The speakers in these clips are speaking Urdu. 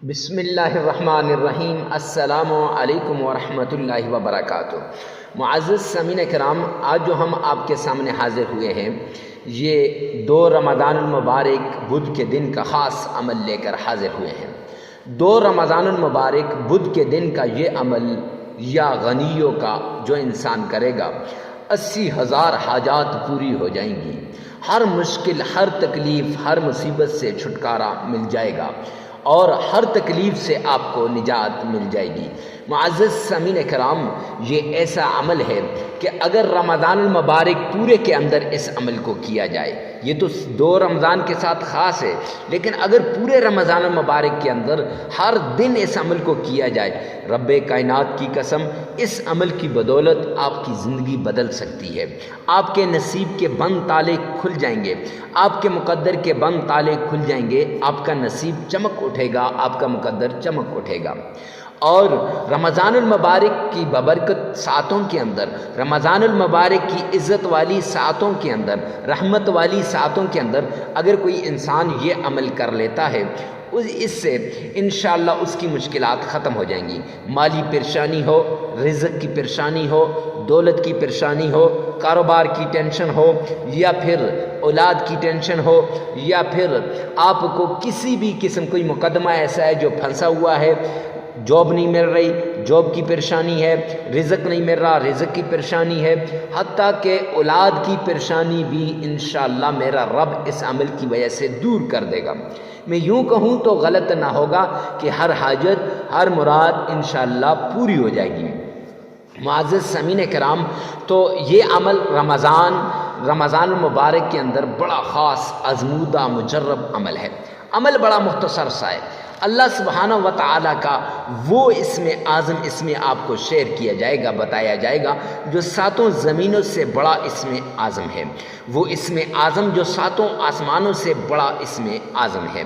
بسم اللہ الرحمن الرحیم۔ السلام علیکم ورحمۃ اللہ وبرکاتہ۔ معزز سامعین کرام، آج جو ہم آپ کے سامنے حاضر ہوئے ہیں یہ 2 رمضان المبارک بدھ کے دن کا خاص عمل لے کر حاضر ہوئے ہیں۔ 2 رمضان المبارک بدھ کے دن کا یہ عمل یا غنیوں کا جو انسان کرے گا 80,000 حاجات پوری ہو جائیں گی، ہر مشکل، ہر تکلیف، ہر مصیبت سے چھٹکارا مل جائے گا اور ہر تکلیف سے آپ کو نجات مل جائے گی۔ معزز سامعین کرام، یہ ایسا عمل ہے کہ اگر رمضان المبارک پورے کے اندر اس عمل کو کیا جائے، یہ تو 2 رمضان کے ساتھ خاص ہے، لیکن اگر پورے رمضان المبارک کے اندر ہر دن اس عمل کو کیا جائے، رب کائنات کی قسم، اس عمل کی بدولت آپ کی زندگی بدل سکتی ہے۔ آپ کے نصیب کے بند تالے کھل جائیں گے، آپ کے مقدر کے بند تالے کھل جائیں گے، آپ کا نصیب چمک اٹھے گا، آپ کا مقدر چمک اٹھے گا۔ اور رمضان المبارک کی ببرکت ساعتوں کے اندر، رمضان المبارک کی عزت والی ساعتوں کے اندر، رحمت والی ساعتوں کے اندر اگر کوئی انسان یہ عمل کر لیتا ہے، اس سے انشاءاللہ اس کی مشکلات ختم ہو جائیں گی۔ مالی پریشانی ہو، رزق کی پریشانی ہو، دولت کی پریشانی ہو، کاروبار کی ٹینشن ہو، یا پھر اولاد کی ٹینشن ہو، یا پھر آپ کو کسی بھی قسم کوئی مقدمہ ایسا ہے جو پھنسا ہوا ہے، جاب نہیں مل رہی، جاب کی پریشانی ہے، رزق نہیں مل رہا، رزق کی پریشانی ہے، حتیٰ کہ اولاد کی پریشانی بھی انشاءاللہ میرا رب اس عمل کی وجہ سے دور کر دے گا۔ میں یوں کہوں تو غلط نہ ہوگا کہ ہر حاجت، ہر مراد انشاءاللہ پوری ہو جائے گی۔ معزز سامعین کرام، تو یہ عمل رمضان المبارک کے اندر بڑا خاص آزمودہ مجرب عمل ہے۔ عمل بڑا مختصر سا ہے۔ اللہ سبحانہ و تعالیٰ کا وہ اسم اعظم اس میں آپ کو شیئر کیا جائے گا، بتایا جائے گا، جو 7 زمینوں سے بڑا اسم اعظم ہے، وہ اسم اعظم جو 7 آسمانوں سے بڑا اسم اعظم ہے۔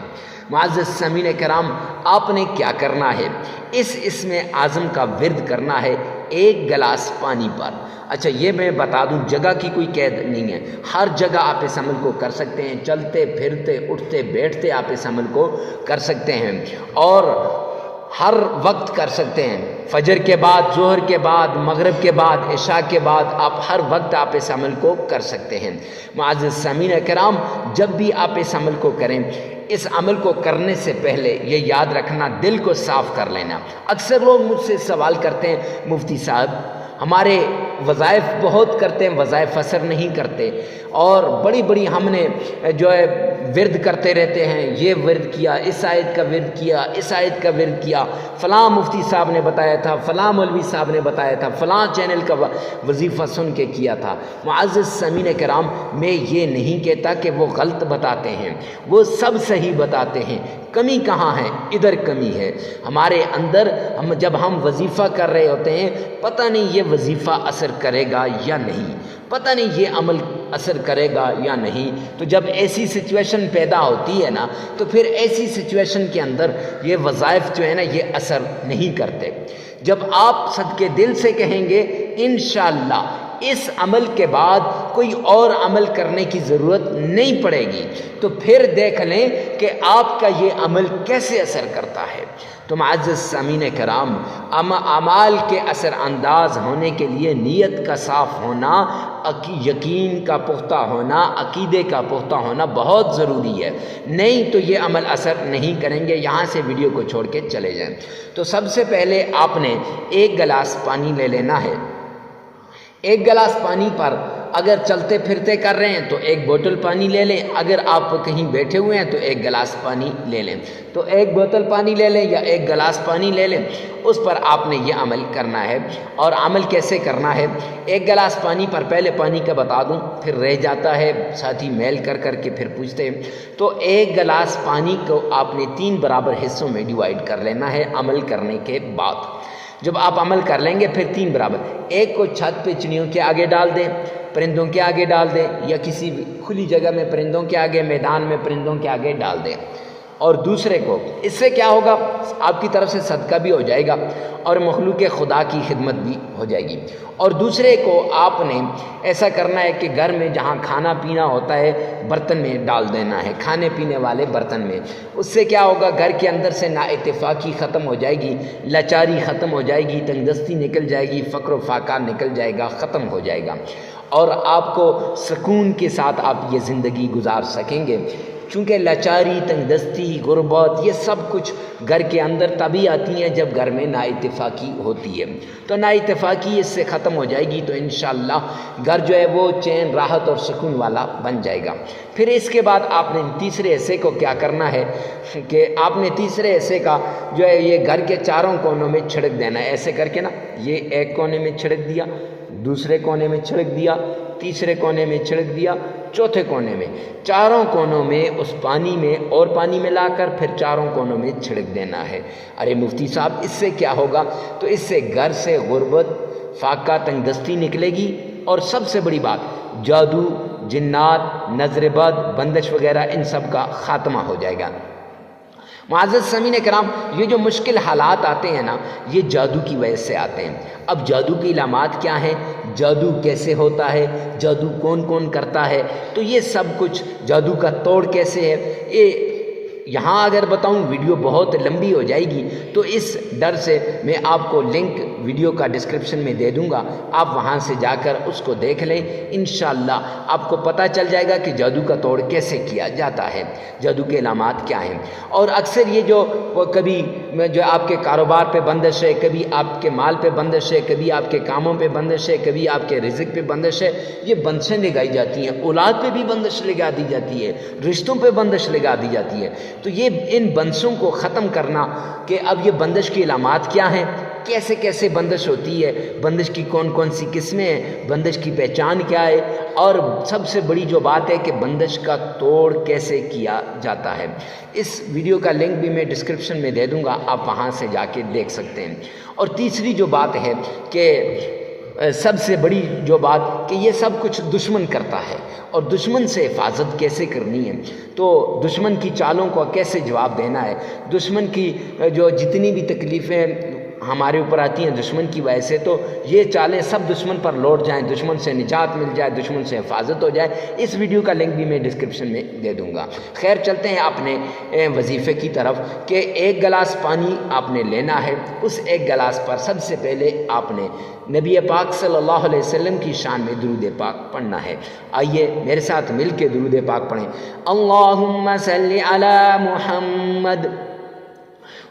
معزز سامعین کرام، آپ نے کیا کرنا ہے؟ اس اسم اعظم کا ورد کرنا ہے 1 گلاس پانی پر۔ اچھا، یہ میں بتا دوں، جگہ کی کوئی قید نہیں ہے، ہر جگہ آپ اس عمل کو کر سکتے ہیں، چلتے پھرتے اٹھتے بیٹھتے آپ اس عمل کو کر سکتے ہیں، اور ہر وقت کر سکتے ہیں، فجر کے بعد، ظہر کے بعد، مغرب کے بعد، عشاء کے بعد، آپ ہر وقت آپ اس عمل کو کر سکتے ہیں۔ معزز سامعین کرام، جب بھی آپ اس عمل کو کریں، اس عمل کو کرنے سے پہلے یہ یاد رکھنا، دل کو صاف کر لینا۔ اکثر لوگ مجھ سے سوال کرتے ہیں، مفتی صاحب ہمارے وظائف بہت کرتے ہیں، وظائف اثر نہیں کرتے، اور بڑی بڑی ہم نے جو ہے ورد کرتے رہتے ہیں، یہ ورد کیا، اس آیت کا ورد کیا، اس آیت کا ورد کیا، فلاں مفتی صاحب نے بتایا تھا، فلاں مولوی صاحب نے بتایا تھا، فلاں چینل کا وظیفہ سن کے کیا تھا۔ معزز سامعین کرام، میں یہ نہیں کہتا کہ وہ غلط بتاتے ہیں، وہ سب صحیح بتاتے ہیں، کمی کہاں ہے؟ ادھر کمی ہے ہمارے اندر۔ جب ہم وظیفہ کر رہے ہوتے ہیں، پتہ نہیں یہ وظیفہ اثر کرے گا یا نہیں، پتہ نہیں یہ عمل اثر کرے گا یا نہیں، تو جب ایسی سچویشن پیدا ہوتی ہے نا، تو پھر ایسی سچویشن کے اندر یہ وظائف جو ہے نا، یہ اثر نہیں کرتے۔ جب آپ صدقے دل سے کہیں گے انشاءاللہ اس عمل کے بعد کوئی اور عمل کرنے کی ضرورت نہیں پڑے گی، تو پھر دیکھ لیں کہ آپ کا یہ عمل کیسے اثر کرتا ہے۔ تو معزز سامعین کرام، اعمال کے اثر انداز ہونے کے لیے نیت کا صاف ہونا، یقین کا پختہ ہونا، عقیدے کا پختہ ہونا بہت ضروری ہے، نہیں تو یہ عمل اثر نہیں کریں گے۔ یہاں سے ویڈیو کو چھوڑ کے چلے جائیں۔ تو سب سے پہلے آپ نے 1 گلاس پانی لے لینا ہے۔ 1 گلاس پانی پر اگر چلتے پھرتے کر رہے ہیں تو 1 بوتل پانی لے لیں، اگر آپ کہیں بیٹھے ہوئے ہیں تو 1 گلاس پانی لے لیں، تو 1 بوتل پانی لے لیں یا 1 گلاس پانی لے لیں، اس پر آپ نے یہ عمل کرنا ہے۔ اور عمل کیسے کرنا ہے؟ 1 گلاس پانی پر، پہلے پانی کا بتا دوں، پھر رہ جاتا ہے، ساتھی میل کر کے پھر پوچھتے ہیں، تو 1 گلاس پانی کو آپ نے 3 برابر حصوں میں ڈیوائیڈ کر لینا ہے عمل کرنے کے بعد۔ جب آپ عمل کر لیں گے پھر 3 برابر، 1 کو چھت پہ چڑیوں کے آگے ڈال دیں، پرندوں کے آگے ڈال دیں، یا کسی کھلی جگہ میں پرندوں کے آگے، میدان میں پرندوں کے آگے ڈال دیں۔ اور دوسرے کو، اس سے کیا ہوگا، آپ کی طرف سے صدقہ بھی ہو جائے گا اور مخلوق خدا کی خدمت بھی ہو جائے گی۔ اور دوسرے کو آپ نے ایسا کرنا ہے کہ گھر میں جہاں کھانا پینا ہوتا ہے برتن میں ڈال دینا ہے، کھانے پینے والے برتن میں۔ اس سے کیا ہوگا، گھر کے اندر سے نا اتفاقی ختم ہو جائے گی، لاچاری ختم ہو جائے گی، تنگ دستی نکل جائے گی، فقر و فاقہ نکل جائے گا، ختم ہو جائے گا، اور آپ کو سکون کے ساتھ آپ یہ زندگی گزار سکیں گے۔ چونکہ لاچاری، تنگ دستی، غربت، یہ سب کچھ گھر کے اندر تبھی آتی ہیں جب گھر میں نا اتفاقی ہوتی ہے۔ تو نا اتفاقی اس سے ختم ہو جائے گی تو انشاءاللہ گھر جو ہے وہ چین، راحت اور سکون والا بن جائے گا۔ پھر اس کے بعد آپ نے تیسرے حصے کو کیا کرنا ہے کہ آپ نے تیسرے حصے کا جو ہے یہ گھر کے چاروں کونوں میں چھڑک دینا ہے، ایسے کر کے نا، یہ ایک کونے میں چھڑک دیا، دوسرے کونے میں چھڑک دیا، تیسرے کونے میں چھڑک دیا، چوتھے کونے میں، چاروں کونوں میں اس پانی میں اور پانی ملا کر پھر چاروں کونوں میں چھڑک دینا ہے۔ ارے مفتی صاحب اس سے کیا ہوگا؟ تو اس سے گھر سے غربت، فاقہ، تنگ دستی نکلے گی، اور سب سے بڑی بات جادو، جنات، نظر بد، بندش وغیرہ ان سب کا خاتمہ ہو جائے گا۔ معزز سامعین کرام، یہ جو مشکل حالات آتے ہیں نا، یہ جادو کی وجہ سے آتے ہیں۔ اب جادو کی علامات کیا ہیں، جادو کیسے ہوتا ہے، جادو کون کون کرتا ہے، تو یہ سب کچھ، جادو کا توڑ کیسے ہے، یہ یہاں اگر بتاؤں ویڈیو بہت لمبی ہو جائے گی، تو اس ڈر سے میں آپ کو لنک ویڈیو کا ڈسکرپشن میں دے دوں گا، آپ وہاں سے جا کر اس کو دیکھ لیں، انشاءاللہ آپ کو پتہ چل جائے گا کہ جادو کا توڑ کیسے کیا جاتا ہے، جادو کے علامات کیا ہیں۔ اور اکثر یہ جو کبھی جو آپ کے کاروبار پہ بندش ہے، کبھی آپ کے مال پہ بندش ہے، کبھی آپ کے کاموں پہ بندش ہے، کبھی آپ کے رزق پہ بندش ہے، یہ بندشیں لگائی جاتی ہیں، اولاد پہ بھی بندش لگا دی جاتی ہے، رشتوں پہ بندش لگا دی جاتی ہے۔ تو یہ ان بندشوں کو ختم کرنا کہ اب یہ بندش کی علامات کیا ہیں، کیسے کیسے بندش ہوتی ہے، بندش کی کون کون سی قسمیں ہیں، بندش کی پہچان کیا ہے، اور سب سے بڑی جو بات ہے کہ بندش کا توڑ کیسے کیا جاتا ہے۔ اس ویڈیو کا لنک بھی میں ڈسکرپشن میں دے دوں گا، آپ وہاں سے جا کے دیکھ سکتے ہیں۔ اور تیسری جو بات ہے کہ سب سے بڑی جو بات کہ یہ سب کچھ دشمن کرتا ہے، اور دشمن سے حفاظت کیسے کرنی ہے، تو دشمن کی چالوں کو کیسے جواب دینا ہے، دشمن کی جو جتنی بھی تکلیفیں ہمارے اوپر آتی ہیں دشمن کی وجہ سے، تو یہ چالیں سب دشمن پر لوٹ جائیں، دشمن سے نجات مل جائے، دشمن سے حفاظت ہو جائے، اس ویڈیو کا لنک بھی میں ڈسکرپشن میں دے دوں گا۔ خیر چلتے ہیں اپنے وظیفے کی طرف کہ ایک گلاس پانی آپ نے لینا ہے، اس ایک گلاس پر سب سے پہلے آپ نے نبی پاک صلی اللہ علیہ وسلم کی شان میں درود پاک پڑھنا ہے۔ آئیے میرے ساتھ مل کے درود پاک پڑھیں۔ اللہم صلی علی محمد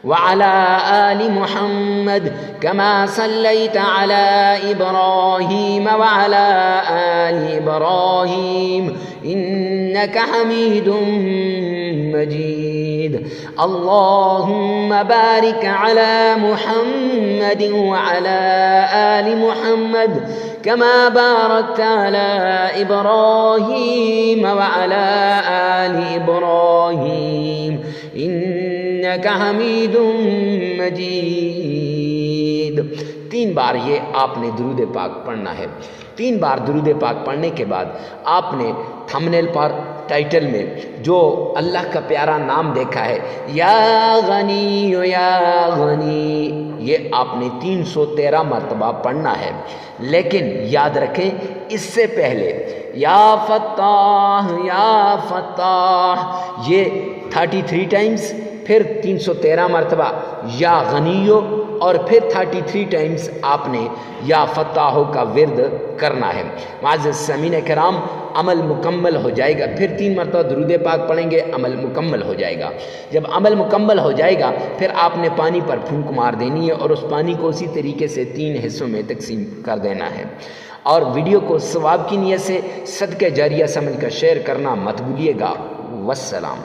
وعلى آل محمد كما صليت على إبراهيم وعلى آل إبراهيم إنك حميد مجيد اللهم بارك على محمد وعلى آل محمد كما باركت على إبراهيم وعلى آل إبراهيم إنك حميد مجيد۔ 3 بار یہ آپ نے درود پاک پڑھنا ہے۔ 3 بار درود پاک پڑھنے کے بعد آپ نے تھمبنیل پر، ٹائٹل میں جو اللہ کا پیارا نام دیکھا ہے، یا غنی یا غنی، یہ آپ نے 313 مرتبہ پڑھنا ہے۔ لیکن یاد رکھیں اس سے پہلے یا فتاح یا فتاح یہ 33 ٹائمز، پھر 313 مرتبہ یا غنیو، اور پھر 33 ٹائمز آپ نے یا فتاحو کا ورد کرنا ہے۔ معزز سامعین کرام، عمل مکمل ہو جائے گا، پھر 3 مرتبہ درود پاک پڑھیں گے، عمل مکمل ہو جائے گا۔ جب عمل مکمل ہو جائے گا پھر آپ نے پانی پر پھونک مار دینی ہے، اور اس پانی کو اسی طریقے سے 3 حصوں میں تقسیم کر دینا ہے۔ اور ویڈیو کو ثواب کی نیت سے صدقہ جاریہ سمجھ کر شیئر کرنا مت بھولیے گا۔ والسلام۔